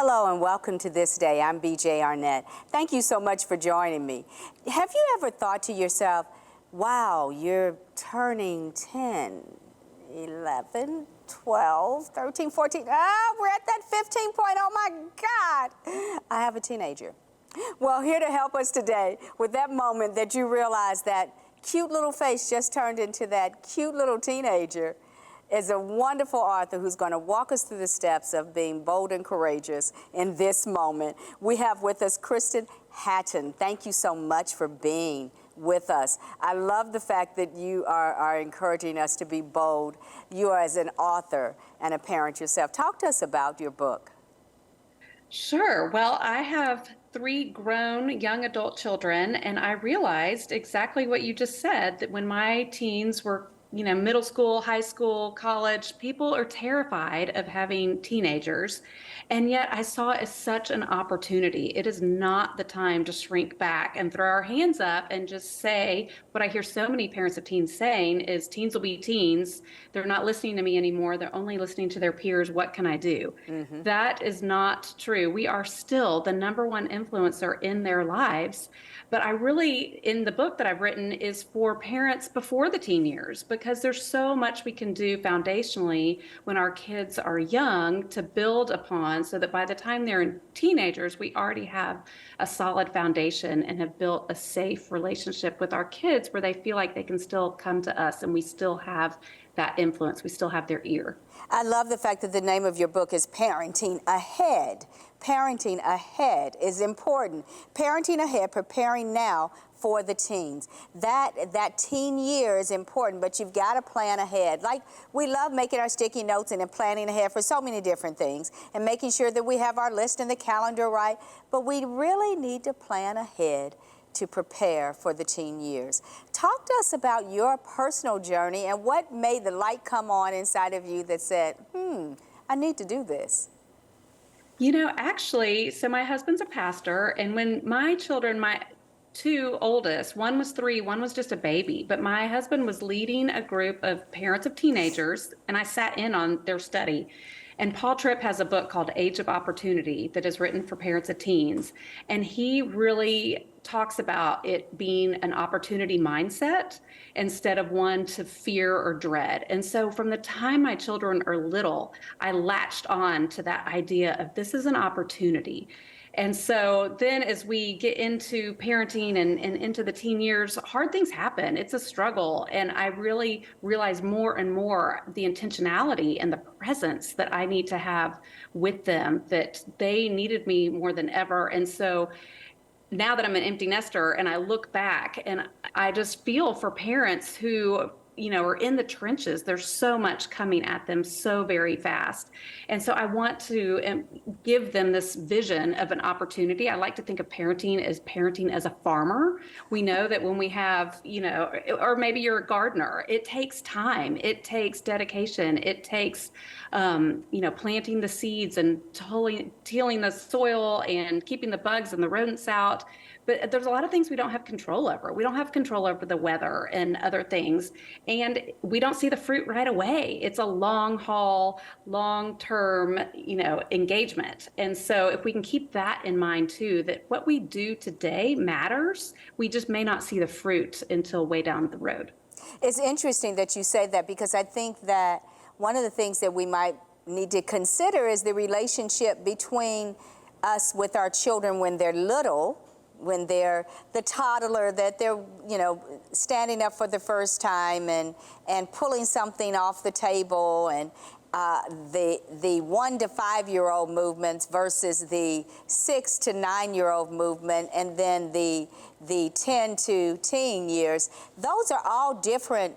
Hello and welcome to This Day. I'm BJ Arnett. Thank you so much for joining me. Have you ever thought to yourself, wow, you're turning 10, 11, 12, 13, 14, we're at that 15 point, oh my God, I have a teenager. Well, here to help us today with that moment that you realize that cute little face just turned into that cute little teenager is a wonderful author who's going to walk us through the steps of being bold and courageous in this moment. We have with us Kristen Hatton. Thank you so much for being with us. I love the fact that you are encouraging us to be bold. You are as an author and a parent yourself. Talk to us about your book. Sure. Well, I have 3 grown young adult children, and I realized exactly what you just said, that when my teens were, middle school, high school, college, people are terrified of having teenagers. And yet I saw it as such an opportunity. It is not the time to shrink back and throw our hands up and just say what I hear so many parents of teens saying is teens will be teens. They're not listening to me anymore. They're only listening to their peers. What can I do? Mm-hmm. That is not true. We are still the #1 influencer in their lives. But I really, in the book that I've written, is for parents before the teen years, because there's so much we can do foundationally when our kids are young to build upon, so that by the time they're teenagers, we already have a solid foundation and have built a safe relationship with our kids where they feel like they can still come to us and we still have that influence. We still have their ear. I love the fact that the name of your book is Parenting Ahead. Parenting ahead is important. Parenting ahead, preparing now for the teens. That teen year is important, but you've got to plan ahead. Like, we love making our sticky notes and then planning ahead for so many different things and making sure that we have our list and the calendar right, but we really need to plan ahead to prepare for the teen years. Talk to us about your personal journey and what made the light come on inside of you that said, I need to do this. Actually, so my husband's a pastor, and when my children, my 2 oldest, one was 3, one was just a baby, but my husband was leading a group of parents of teenagers, and I sat in on their study. And Paul Tripp has a book called Age of Opportunity that is written for parents of teens. And he really talks about it being an opportunity mindset instead of one to fear or dread. And so from the time my children are little, I latched on to that idea of this is an opportunity. And so then as we get into parenting and into the teen years, hard things happen. It's a struggle. And I really realize more and more the intentionality and the presence that I need to have with them, that they needed me more than ever. And so now that I'm an empty nester and I look back and I just feel for parents who are in the trenches. There's so much coming at them so very fast. And so I want to give them this vision of an opportunity. I like to think of parenting as a farmer. We know that when we have, or maybe you're a gardener, it takes time, it takes dedication, it takes, planting the seeds and tilling the soil and keeping the bugs and the rodents out. But there's a lot of things we don't have control over. We don't have control over the weather and other things. And we don't see the fruit right away. It's a long haul, long-term, engagement. And so if we can keep that in mind too, that what we do today matters, we just may not see the fruit until way down the road. It's interesting that you say that, because I think that one of the things that we might need to consider is the relationship between us with our children when they're little, when they're the toddler, that they're, standing up for the first time and pulling something off the table, and the 1 to 5-year-old movements versus the 6 to 9-year-old movement, and then the 10 to teen years. Those are all different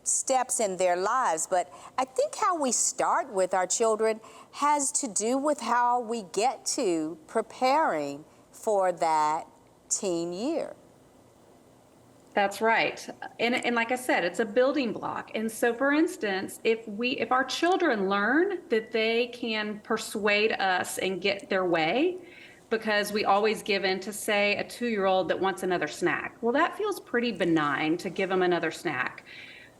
steps in their lives, but I think how we start with our children has to do with how we get to preparing for that teen year. That's right. And like I said, it's a building block. And so for instance, if our children learn that they can persuade us and get their way, because we always give in to, say, a 2-year-old that wants another snack. Well, that feels pretty benign to give them another snack.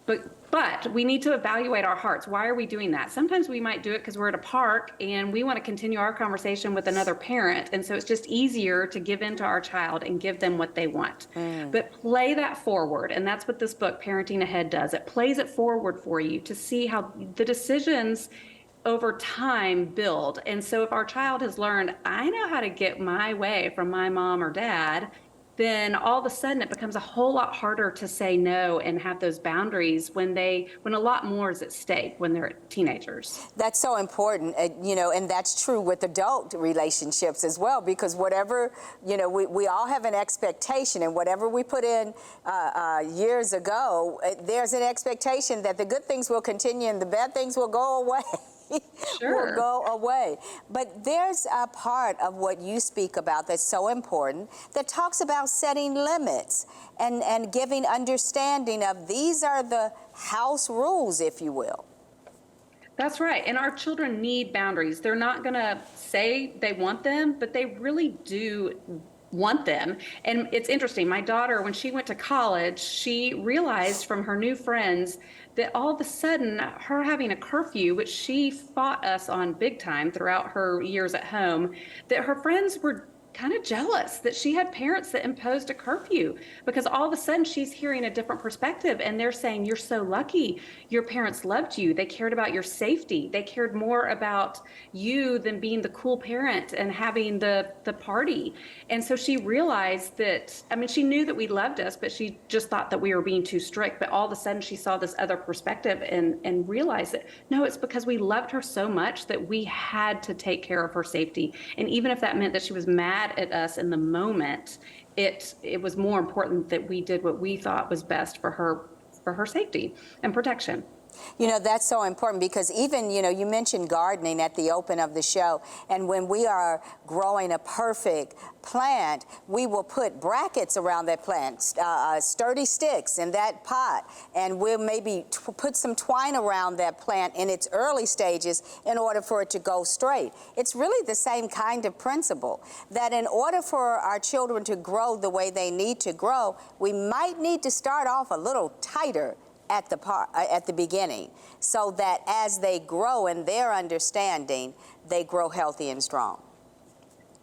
But we need to evaluate our hearts. Why are we doing that? Sometimes we might do it because we're at a park and we want to continue our conversation with another parent. And so it's just easier to give in to our child and give them what they want. But play that forward. And that's what this book, Parenting Ahead, does. It plays it forward for you to see how the decisions over time build. And so if our child has learned, I know how to get my way from my mom or dad, then all of a sudden it becomes a whole lot harder to say no and have those boundaries when a lot more is at stake when they're teenagers. That's so important, and that's true with adult relationships as well, because whatever, we all have an expectation, and whatever we put in years ago, there's an expectation that the good things will continue and the bad things will go away. Sure. Will go away. But there's a part of what you speak about that's so important that talks about setting limits and giving understanding of these are the house rules, if you will. That's right. And our children need boundaries. They're not going to say they want them, but they really do want them. And it's interesting. My daughter, when she went to college, she realized from her new friends that all of a sudden her having a curfew, which she fought us on big time throughout her years at home, that her friends were kind of jealous that she had parents that imposed a curfew, because all of a sudden she's hearing a different perspective and they're saying, you're so lucky. Your parents loved you. They cared about your safety. They cared more about you than being the cool parent and having the party. And so she realized that, she knew that we loved us, but she just thought that we were being too strict. But all of a sudden she saw this other perspective and realized that, no, it's because we loved her so much that we had to take care of her safety. And even if that meant that she was mad at us in the moment, it was more important that we did what we thought was best for her safety and protection. That's so important, because even, you mentioned gardening at the open of the show, and when we are growing a perfect plant, we will put brackets around that plant, sturdy sticks in that pot, and we'll maybe put some twine around that plant in its early stages in order for it to go straight. It's really the same kind of principle, that in order for our children to grow the way they need to grow, we might need to start off a little tighter at the beginning, so that as they grow in their understanding, they grow healthy and strong.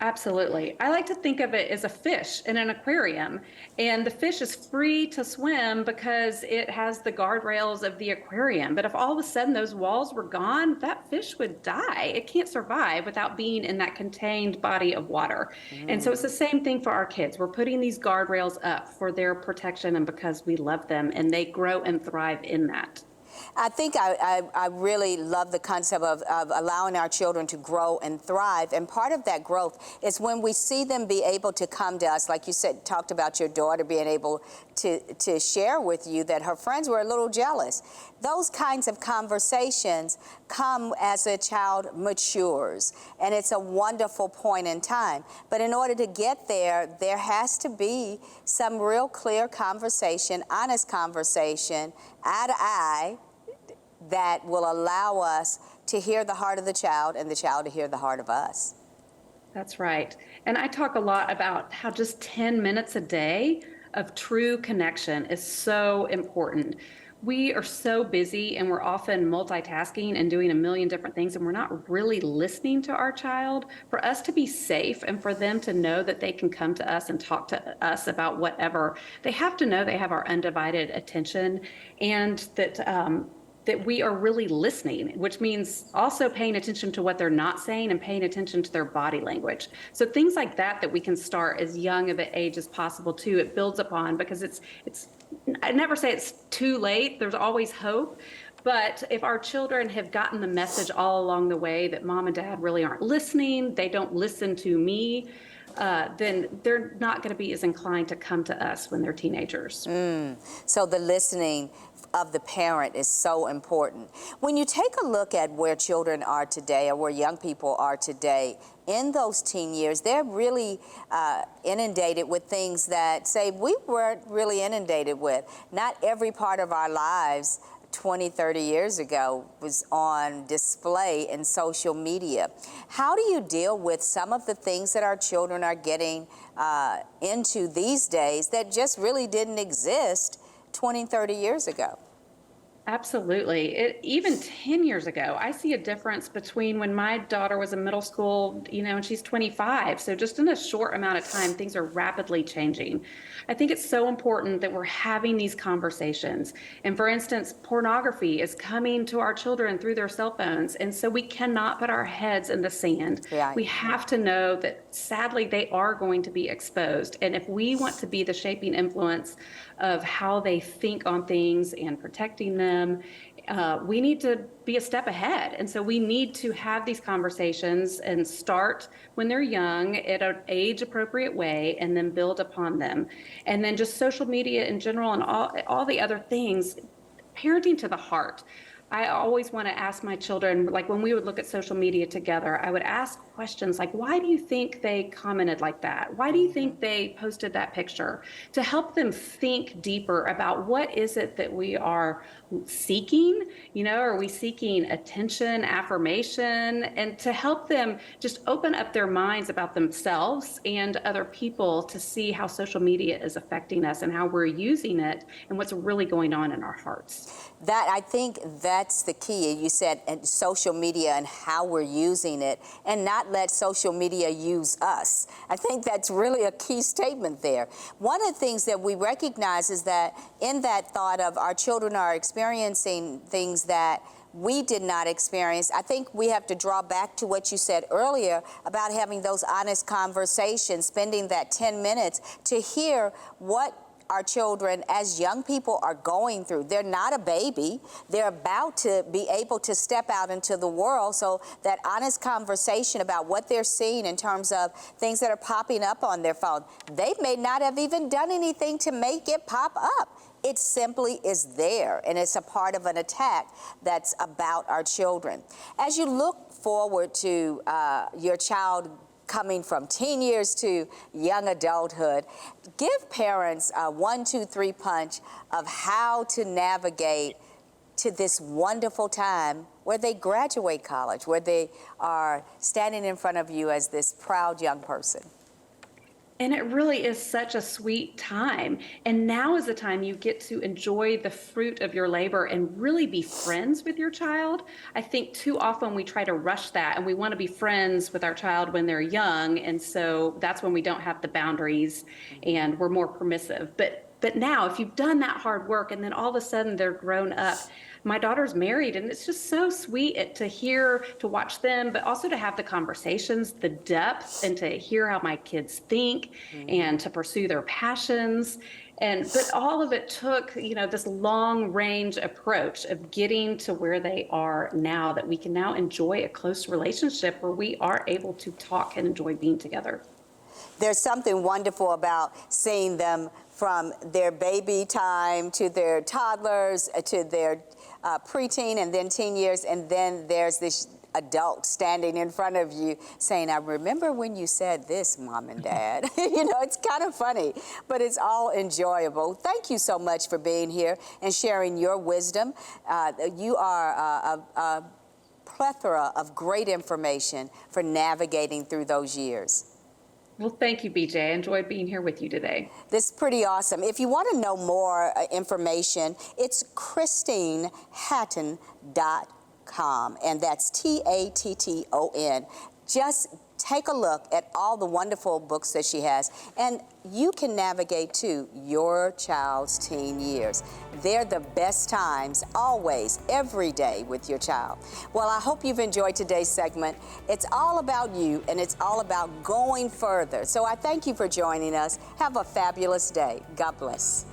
Absolutely. I like to think of it as a fish in an aquarium, and the fish is free to swim because it has the guardrails of the aquarium. But if all of a sudden those walls were gone, that fish would die. It can't survive without being in that contained body of water. And so it's the same thing for our kids. We're putting these guardrails up for their protection and because we love them, and they grow and thrive in that. I think I really love the concept of allowing our children to grow and thrive. And part of that growth is when we see them be able to come to us, like you said, talked about your daughter being able to share with you that her friends were a little jealous. Those kinds of conversations come as a child matures, and it's a wonderful point in time. But in order to get there, there has to be some real clear conversation, honest conversation, eye to eye, that will allow us to hear the heart of the child and the child to hear the heart of us. That's right. And I talk a lot about how just 10 minutes a day of true connection is so important. We are so busy and we're often multitasking and doing a million different things, and we're not really listening to our child. For us to be safe and for them to know that they can come to us and talk to us about whatever, they have to know they have our undivided attention, and that we are really listening, which means also paying attention to what they're not saying and paying attention to their body language. So things like that we can start as young of an age as possible too. It builds upon, because I never say it's too late. There's always hope. But if our children have gotten the message all along the way that mom and dad really aren't listening, they don't listen to me, then they're not going to be as inclined to come to us when they're teenagers. So the listening of the parent is so important. When you take a look at where children are today, or where young people are today, in those teen years, they're really inundated with things that, say, we weren't really inundated with. Not every part of our lives 20, 30 years ago was on display in social media. How do you deal with some of the things that our children are getting into these days that just really didn't exist 20, 30 years ago? Absolutely. Even 10 years ago, I see a difference between when my daughter was in middle school, and she's 25. So just in a short amount of time, things are rapidly changing. I think it's so important that we're having these conversations. And for instance, pornography is coming to our children through their cell phones. And so we cannot put our heads in the sand. Right. We have to know that sadly they are going to be exposed. And if we want to be the shaping influence of how they think on things and protecting them, we need to be a step ahead. And so we need to have these conversations and start when they're young at an age appropriate way and then build upon them. And then just social media in general and all the other things, parenting to the heart. I always want to ask my children, like when we would look at social media together, I would ask questions like, why do you think they commented like that? Why do you think they posted that picture? To help them think deeper about what is it that we are seeking? Are we seeking attention, affirmation, and to help them just open up their minds about themselves and other people to see how social media is affecting us and how we're using it and what's really going on in our hearts. I think that's the key. You said social media and how we're using it, and not let social media use us. I think that's really a key statement there. One of the things that we recognize is that in that thought of our children are experiencing things that we did not experience, I think we have to draw back to what you said earlier about having those honest conversations, spending that 10 minutes to hear what our children as young people are going through. They're not a baby. They're about to be able to step out into the world. So that honest conversation about what they're seeing in terms of things that are popping up on their phone, they may not have even done anything to make it pop up. It simply is there, and it's a part of an attack that's about our children. As you look forward to your child coming from teen years to young adulthood, give parents a 1, 2, 3 punch of how to navigate to this wonderful time where they graduate college, where they are standing in front of you as this proud young person. And it really is such a sweet time. And now is the time you get to enjoy the fruit of your labor and really be friends with your child. I think too often we try to rush that and we want to be friends with our child when they're young. And so that's when we don't have the boundaries and we're more permissive. But now, if you've done that hard work and then all of a sudden they're grown up, my daughter's married, and it's just so sweet to watch them, but also to have the conversations, the depth, and to hear how my kids think and to pursue their passions. But all of it took, this long range approach of getting to where they are now, that we can now enjoy a close relationship where we are able to talk and enjoy being together. There's something wonderful about seeing them from their baby time to their toddlers to their preteen and then teen years, and then there's this adult standing in front of you saying, I remember when you said this, Mom and Dad. It's kind of funny, but it's all enjoyable. Thank you so much for being here and sharing your wisdom. You are a plethora of great information for navigating through those years. Well, thank you, BJ. I enjoyed being here with you today. This is pretty awesome. If you want to know more information, it's KristenHatton.com, and that's Tatton. Just take a look at all the wonderful books that she has, and you can navigate to your child's teen years. They're the best times, always, every day with your child. Well, I hope you've enjoyed today's segment. It's all about you, and it's all about going further. So I thank you for joining us. Have a fabulous day. God bless.